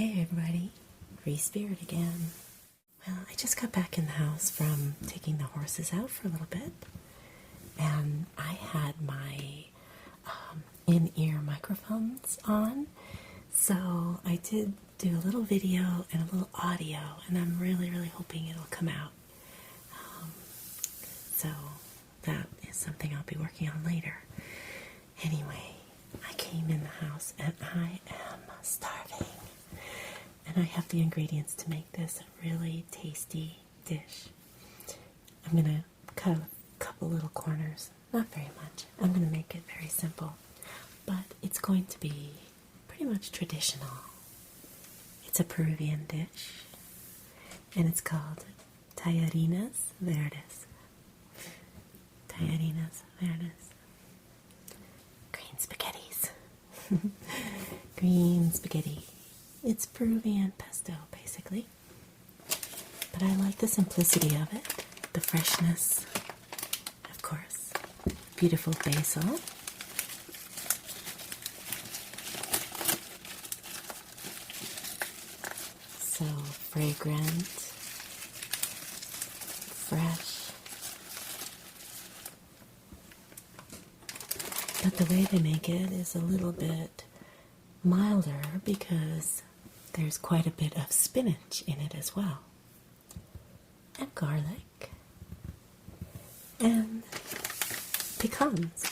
Hey everybody, Free Spirit again. Well, I just got back in the house from taking the horses out for a little bit, and I had my in-ear microphones on, so I did do a little video and a little audio, and I'm really hoping it'll come out. So that is something I'll be working on later. Anyway, I came in the house and I am starving. And I have the ingredients to make this a really tasty dish. I'm going to cut a couple little corners, not very much. I'm going to make it very simple, but it's going to be pretty much traditional. It's a Peruvian dish, and it's called Tallarines Verdes. Tallarines Verdes. Green spaghettis. Green spaghetti. It's Peruvian pesto, basically. But I like the simplicity of it, the freshness, of course. Beautiful basil. So fragrant, fresh. But the way they make it is a little bit milder because there's quite a bit of spinach in it as well, and garlic, and pecans.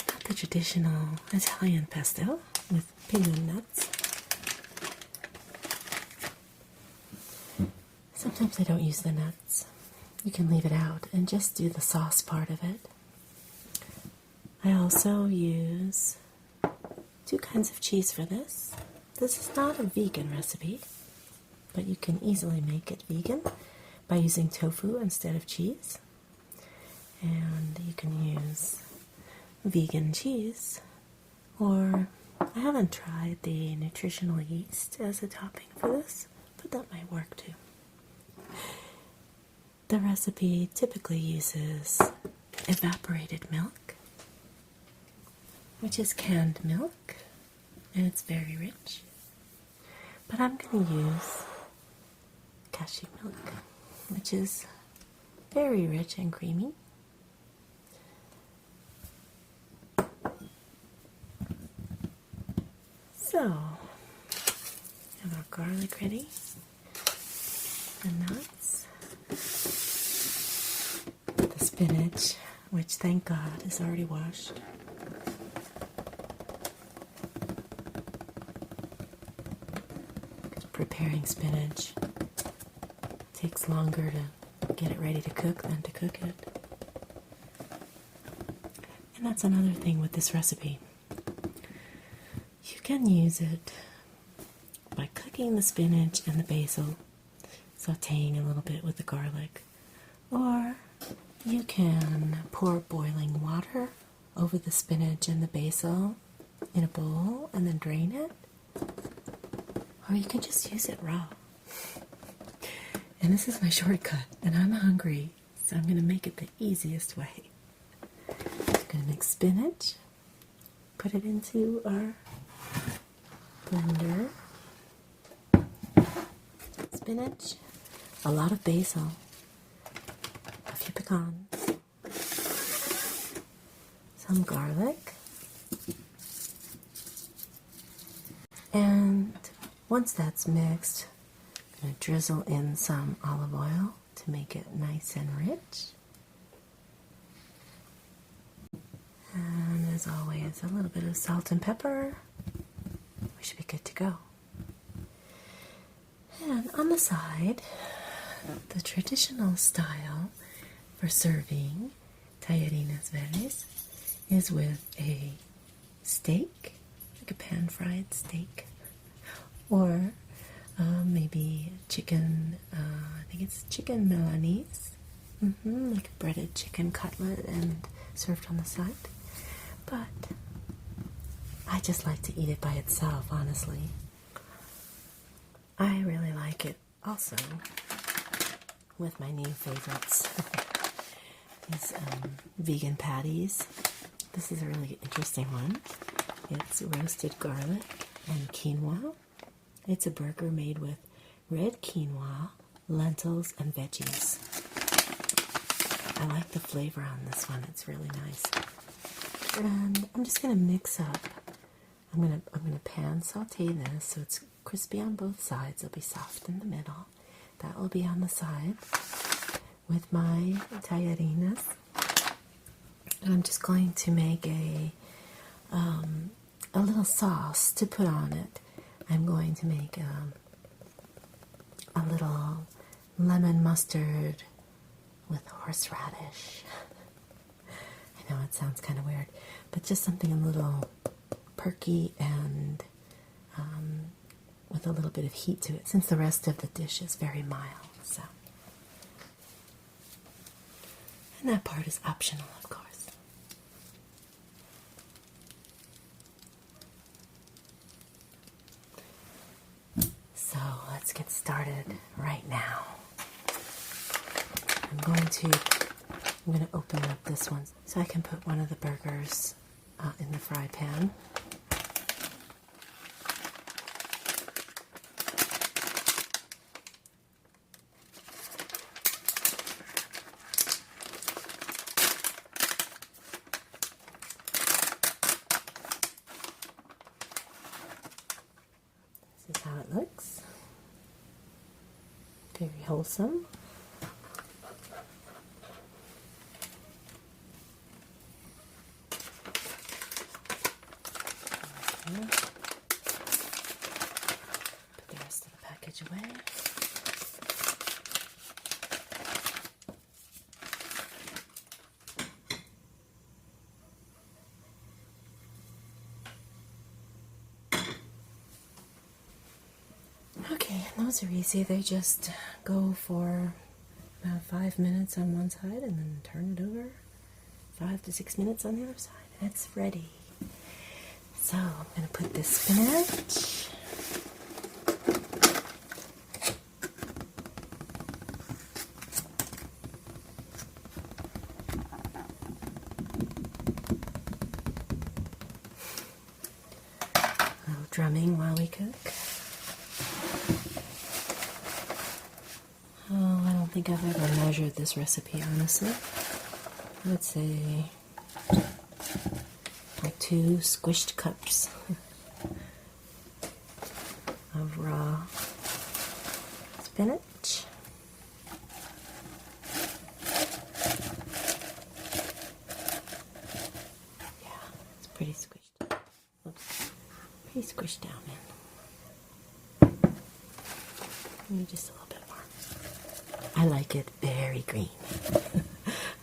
Not the traditional Italian pesto with pinyon nuts. Sometimes I don't use the nuts. You can leave it out and just do the sauce part of it. I also use 2 kinds of cheese for this. This is not a vegan recipe, but you can easily make it vegan by using tofu instead of cheese. And you can use vegan cheese, or I haven't tried the nutritional yeast as a topping for this, but that might work too. The recipe typically uses evaporated milk, which is canned milk, and it's very rich. But I'm going to use cashew milk, which is very rich and creamy. So, have our garlic ready, the nuts, the spinach, which thank God is already washed. Preparing spinach takes longer to get it ready to cook than to cook it. And that's another thing with this recipe. You can use it by cooking the spinach and the basil, sauteing a little bit with the garlic, or you can pour boiling water over the spinach and the basil in a bowl and then drain it. Or you can just use it raw. And this is my shortcut, and I'm hungry, so I'm going to make it the easiest way. I'm going to mix spinach, put it into our blender. Spinach, a lot of basil, a few pecans, some garlic, and once that's mixed, I'm going to drizzle in some olive oil to make it nice and rich. And as always, a little bit of salt and pepper. We should be good to go. And on the side, the traditional style for serving Tallarines Verdes is with a steak, like a pan-fried steak. Or maybe chicken, I think it's chicken Milanese, like a breaded chicken cutlet and served on the side. But I just like to eat it by itself, honestly. I really like it also with my new favorites. These vegan patties. This is a really interesting one. It's roasted garlic and quinoa. It's a burger made with red quinoa, lentils, and veggies. I like the flavor on this one. It's really nice. And I'm just gonna mix up. I'm gonna pan saute this so it's crispy on both sides. It'll be soft in the middle. That will be on the side with my tallarines. And I'm just going to make a little sauce to put on it. I'm going to make a little lemon mustard with horseradish. I know it sounds kind of weird, but just something a little perky and with a little bit of heat to it, since the rest of the dish is very mild. So, and that part is optional, of course. So let's get started right now. I'm going to open up this one so I can put one of the burgers in the fry pan. This is how it looks. Very wholesome. Put the rest of the package away. Okay, those are easy. They just go for about 5 minutes on one side and then turn it over 5 to 6 minutes on the other side. And it's ready. So I'm going to put this spinach. A little drumming while we cook. Oh, I don't think I've ever measured this recipe, honestly. I would say like 2 squished cups of raw spinach. Yeah, it's pretty squished. Oops. Pretty squished down in. Maybe just a little bit more. I like it very green.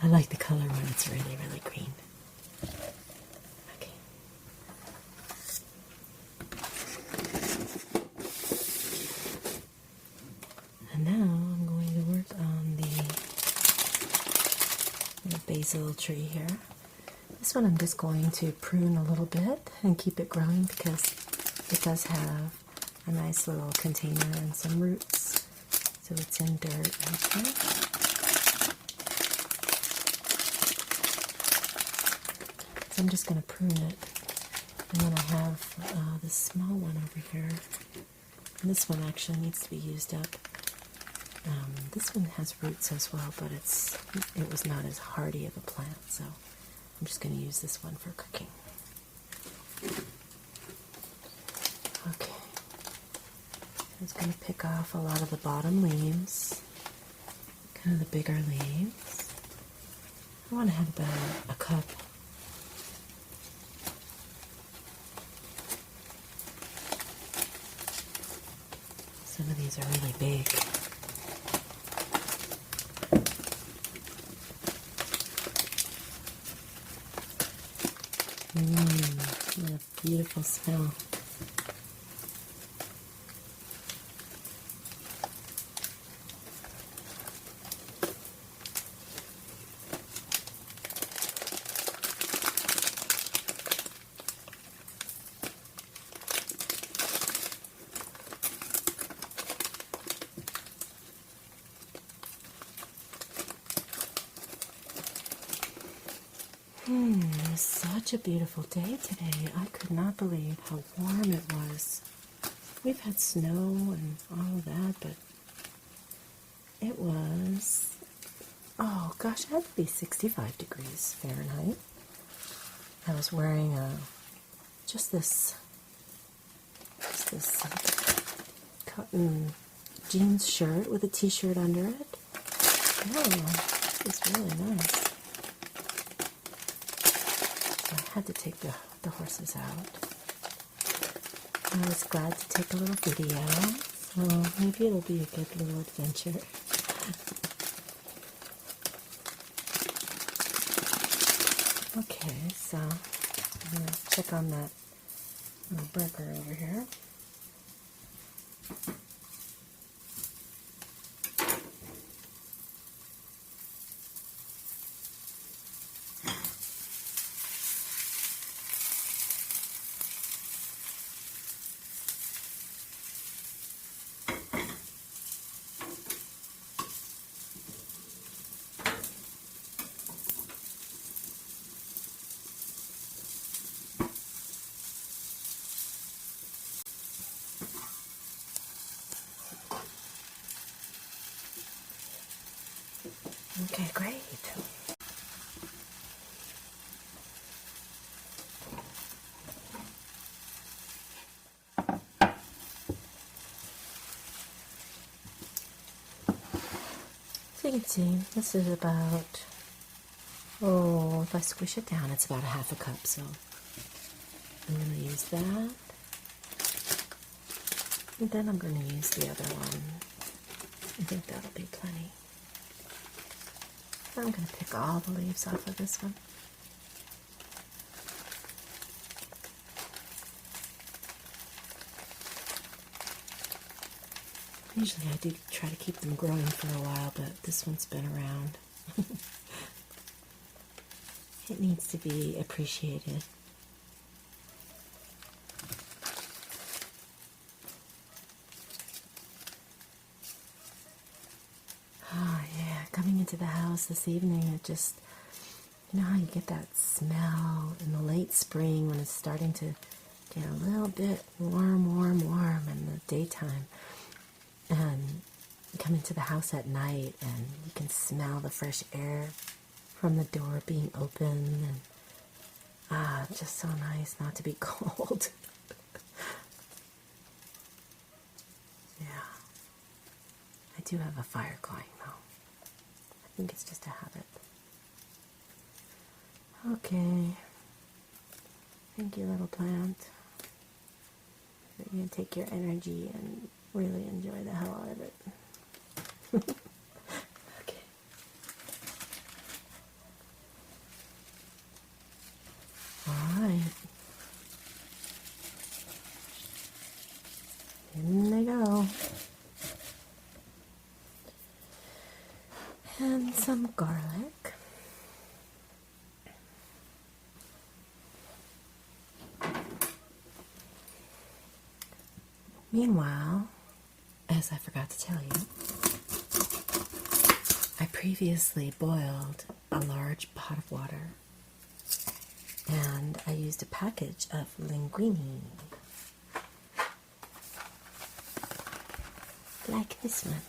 I like the color when it's really, really green. And now I'm going to work on the basil tree here. This one I'm just going to prune a little bit and keep it growing because it does have a nice little container and some roots. So it's in dirt and stuff. So I'm just going to prune it. And then I have this small one over here. And this one actually needs to be used up. This one has roots as well, but it was not as hardy of a plant, so I'm just going to use this one for cooking. Okay. I'm just going to pick off a lot of the bottom leaves, kind of the bigger leaves. I want to have about a cup. Some of these are really big. What a beautiful smell. such a beautiful day today. I could not believe how warm it was. We've had snow and all of that, but it was, oh gosh, it had to be 65 degrees Fahrenheit. I was wearing just this cotton jeans shirt with a t-shirt under it. Oh, it's really nice. So I had to take the horses out. I was glad to take a little video, so maybe it'll be a good little adventure. Okay, so I'm going to check on that little burger over here. Okay, great. So you can see, this is about, oh, if I squish it down, it's about a half a cup, so I'm going to use that. And then I'm going to use the other one. I think that'll be plenty. I'm going to pick all the leaves off of this one. Usually I do try to keep them growing for a while, but this one's been around. It needs to be appreciated. Oh yeah, coming into the house this evening, it just, you know how you get that smell in the late spring when it's starting to get a little bit warm in the daytime. And you come into the house at night and you can smell the fresh air from the door being open, and it's just so nice not to be cold. Yeah. I do have a fire going though. I think it's just a habit. Okay. Thank you, little plant. You're going to take your energy and really enjoy the hell out of it. Okay. Alright. In they go. And some garlic. Meanwhile, as I forgot to tell you, I previously boiled a large pot of water, and I used a package of linguine, like this one.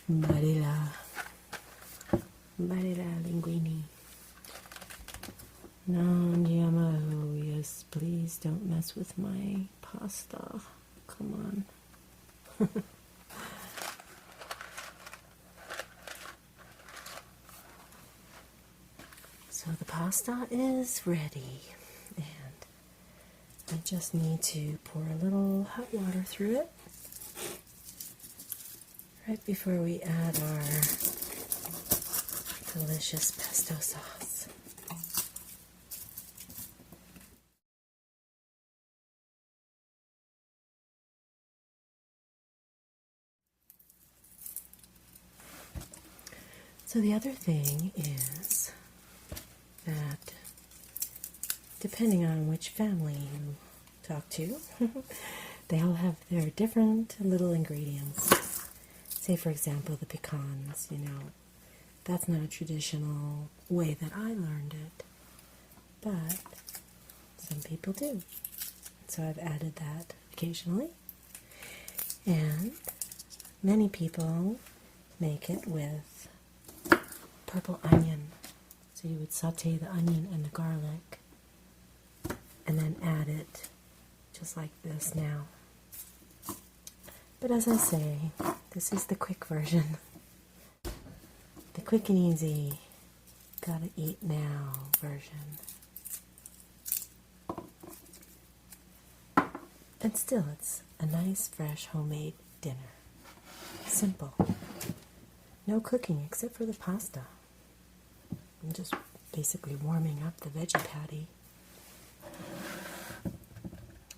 Barilla linguine. Non yamaho, yes, please don't mess with my pasta. Come on. So the pasta is ready, and I just need to pour a little hot water through it right before we add our delicious pesto sauce. So the other thing is that depending on which family you talk to, they all have their different little ingredients. Say, for example, the pecans, that's not a traditional way that I learned it, but some people do. So I've added that occasionally. And many people make it with purple onion. So you would saute the onion and the garlic and then add it just like this now. But as I say, this is the quick version. The quick and easy, gotta eat now version. And still, it's a nice, fresh, homemade dinner. Simple. No cooking except for the pasta. I'm just basically warming up the veggie patty.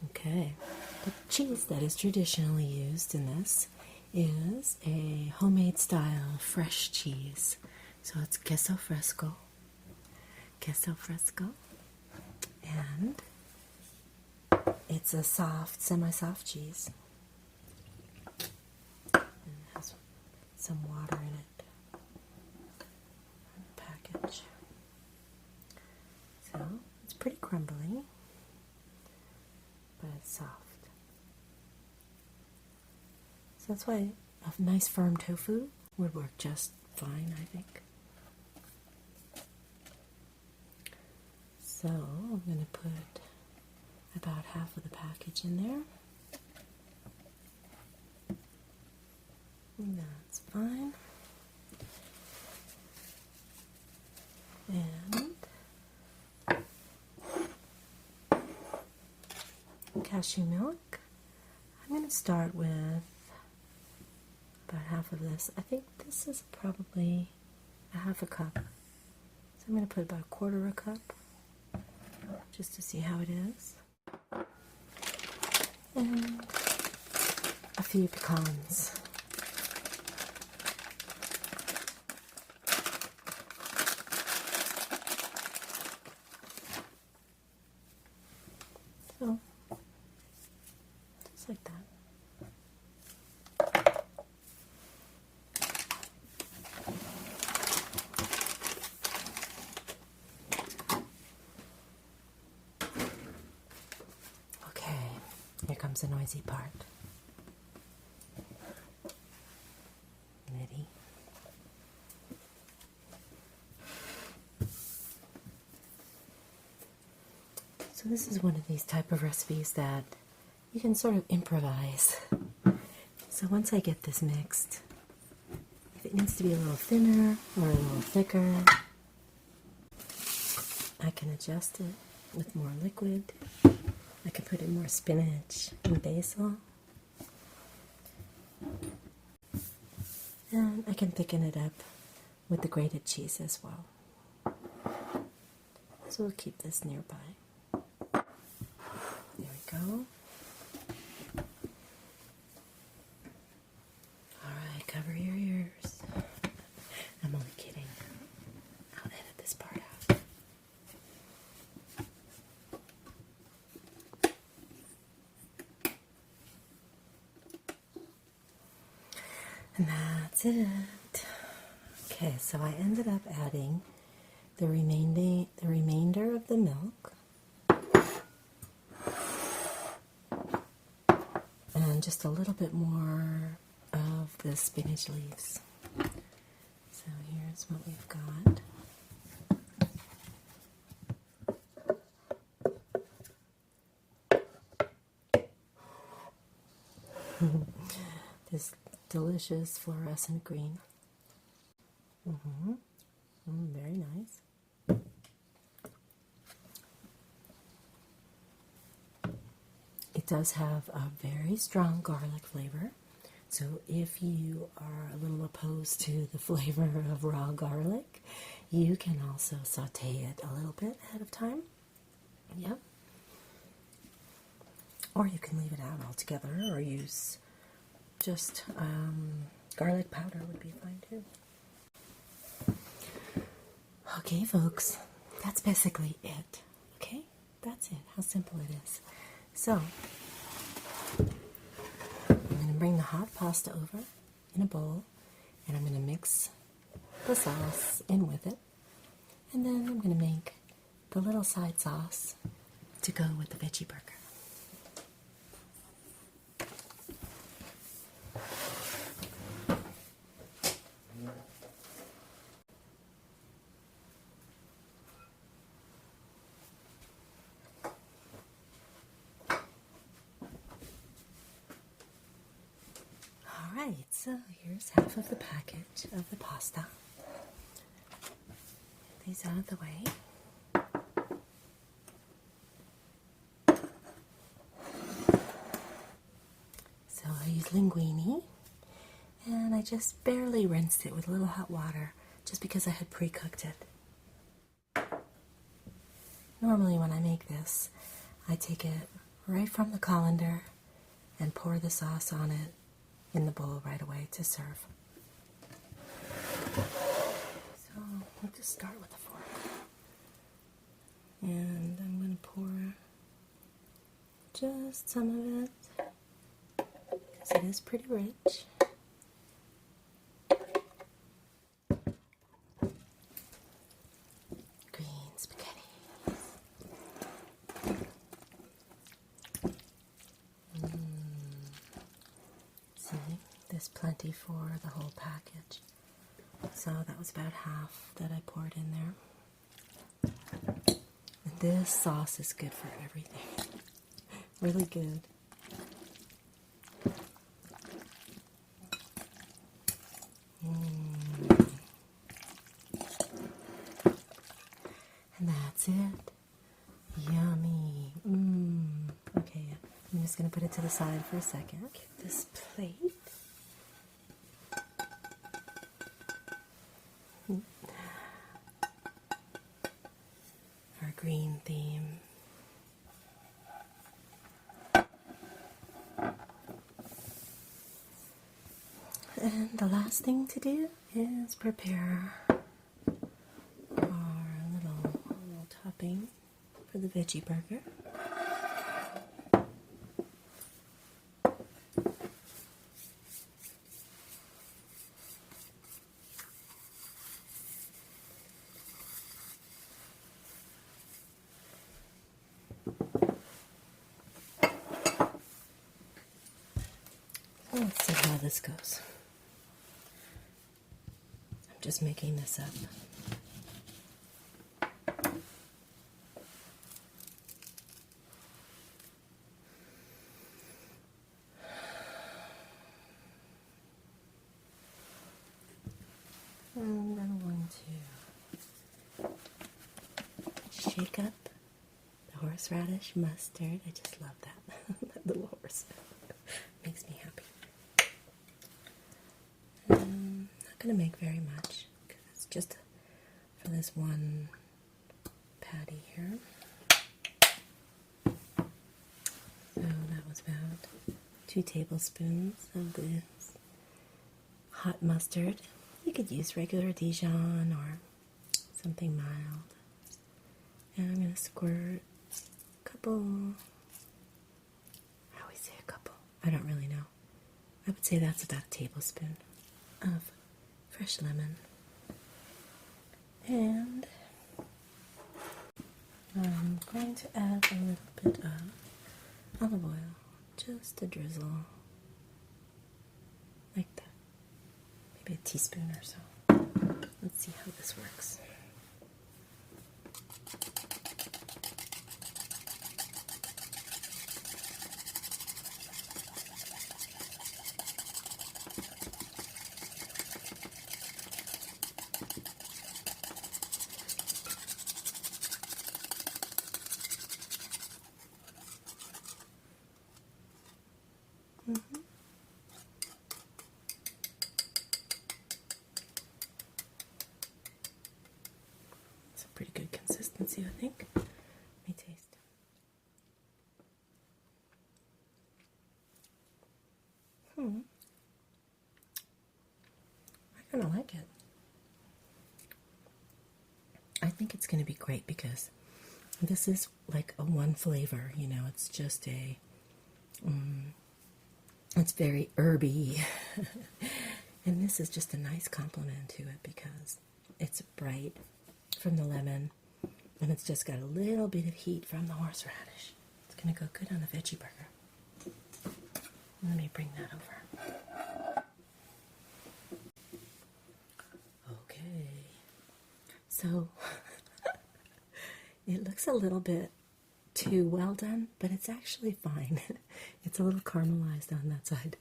Okay. The cheese that is traditionally used in this is a homemade style fresh cheese. So it's queso fresco. And it's a soft, semi-soft cheese. And it has some water in it. Package. So it's pretty crumbly, but it's soft. So that's why a nice firm tofu would work just fine, I think. So I'm going to put about half of the package in there. And that's fine. And cashew milk. I'm going to start with about half of this. I think this is probably a half a cup. So I'm going to put about a quarter a cup just to see how it is. And a few pecans. So, just like that. Here comes the noisy part. Ready? So this is one of these type of recipes that you can sort of improvise. So once I get this mixed, if it needs to be a little thinner or a little thicker, I can adjust it with more liquid. I can put in more spinach and basil. And I can thicken it up with the grated cheese as well. So we'll keep this nearby. There we go. Alright, cover your ears. I'm only kidding. I'll edit this part out. And that's it. Okay, so I ended up adding the remainder of the milk and just a little bit more of the spinach leaves. So here's what we've got. This delicious fluorescent green. Very nice. It does have a very strong garlic flavor. So if you are a little opposed to the flavor of raw garlic, you can also saute it a little bit ahead of time. Yep. Or you can leave it out altogether or use just garlic powder would be fine too. Okay, folks, that's basically it. Okay, that's it. How simple it is. So, bring the hot pasta over in a bowl, and I'm going to mix the sauce in with it. And then I'm going to make the little side sauce to go with the veggie burger. Alright, so here's half of the package of the pasta. Get these out of the way. So I use linguine, and I just barely rinsed it with a little hot water just because I had pre-cooked it. Normally when I make this, I take it right from the colander and pour the sauce on it in the bowl right away to serve. So we'll just start with a fork. And I'm going to pour just some of it because it is pretty rich. Green spaghetti. See, there's plenty for the whole package. So that was about half that I poured in there. And this sauce is good for everything. Really good. And that's it. Yummy. Okay, I'm just going to put it to the side for a second. Get this plate. Our green theme. And the last thing to do is prepare our little topping for the veggie burger. Let's see how this goes. I'm just making this up. And I'm going to shake up the horseradish mustard. I just love that. That little horse. Makes me happy. I'm not going to make very much because it's just for this one patty here. So that was about 2 tablespoons of this hot mustard. You could use regular Dijon or something mild. And I'm going to squirt a couple, I always say a couple, I don't really know. I would say that's about a tablespoon of fresh lemon. And I'm going to add a little bit of olive oil, just a drizzle, like that. Maybe a teaspoon or so. Let's see how this works. It's a pretty good consistency, I think. Let me taste. I kind of like it. I think it's going to be great because this is like a one flavor, you know, it's just a It's very herby. And this is just a nice compliment to it because it's bright from the lemon and it's just got a little bit of heat from the horseradish. It's going to go good on a veggie burger. Let me bring that over. Okay. So it looks a little bit too well done, but it's actually fine. It's a little caramelized on that side,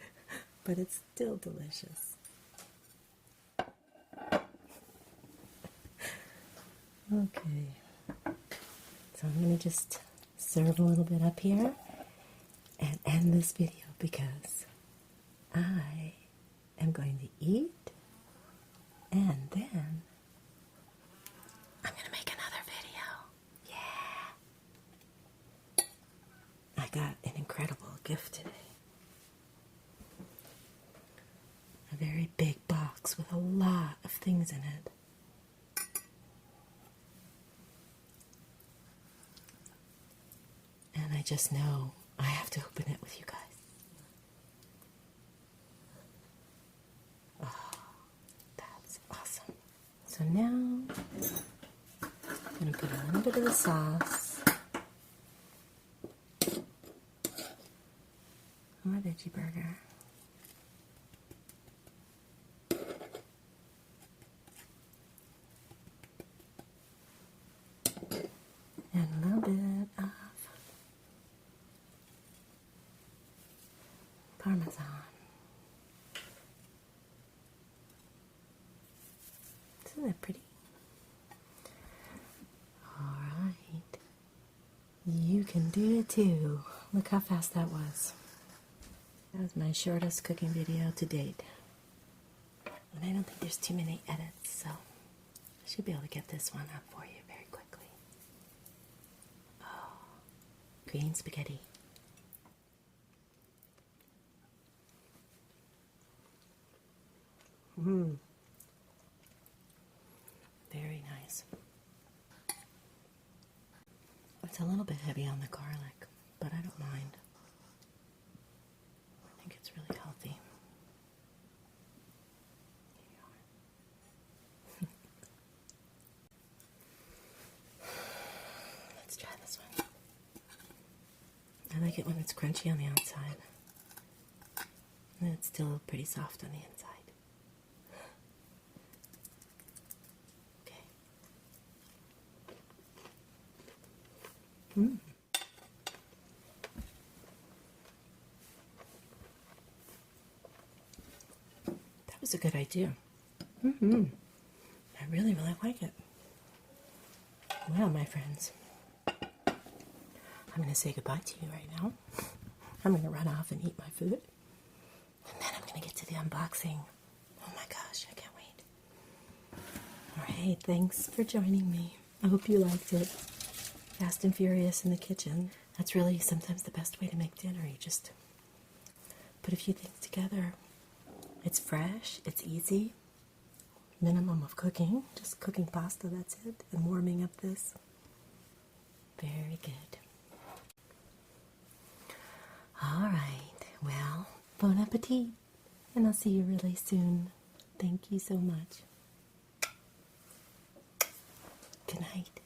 but it's still delicious. Okay, so I'm going to just serve a little bit up here and end this video because I am going to eat and then I'm going to make another video. Yeah! I got an incredible gift today. A very big box with a lot of things in it. And I just know I have to open it with you guys. Oh, that's awesome. So now I'm going to put a little bit of the sauce on my veggie burger. And a little bit of Parmesan. Isn't that pretty? Alright. You can do it too. Look how fast that was. That was my shortest cooking video to date. And I don't think there's too many edits, so I should be able to get this one up for you very quickly. Oh, green spaghetti. Very nice. It's a little bit heavy on the garlic, but I don't mind. I think it's really healthy. Let's try this one. I like it when it's crunchy on the outside. And it's still pretty soft on the inside. Okay. That was a good idea. I really, really like it. Well, my friends, I'm going to say goodbye to you right now. I'm going to run off and eat my food. And then I'm going to get to the unboxing. Oh my gosh, I can't wait. Alright, thanks for joining me. I hope you liked it. Fast and furious in the kitchen. That's really sometimes the best way to make dinner. You just put a few things together. It's fresh, it's easy. Minimum of cooking. Just cooking pasta, that's it. And warming up this. Very good. Alright, well, bon appetit. And I'll see you really soon. Thank you so much. Good night.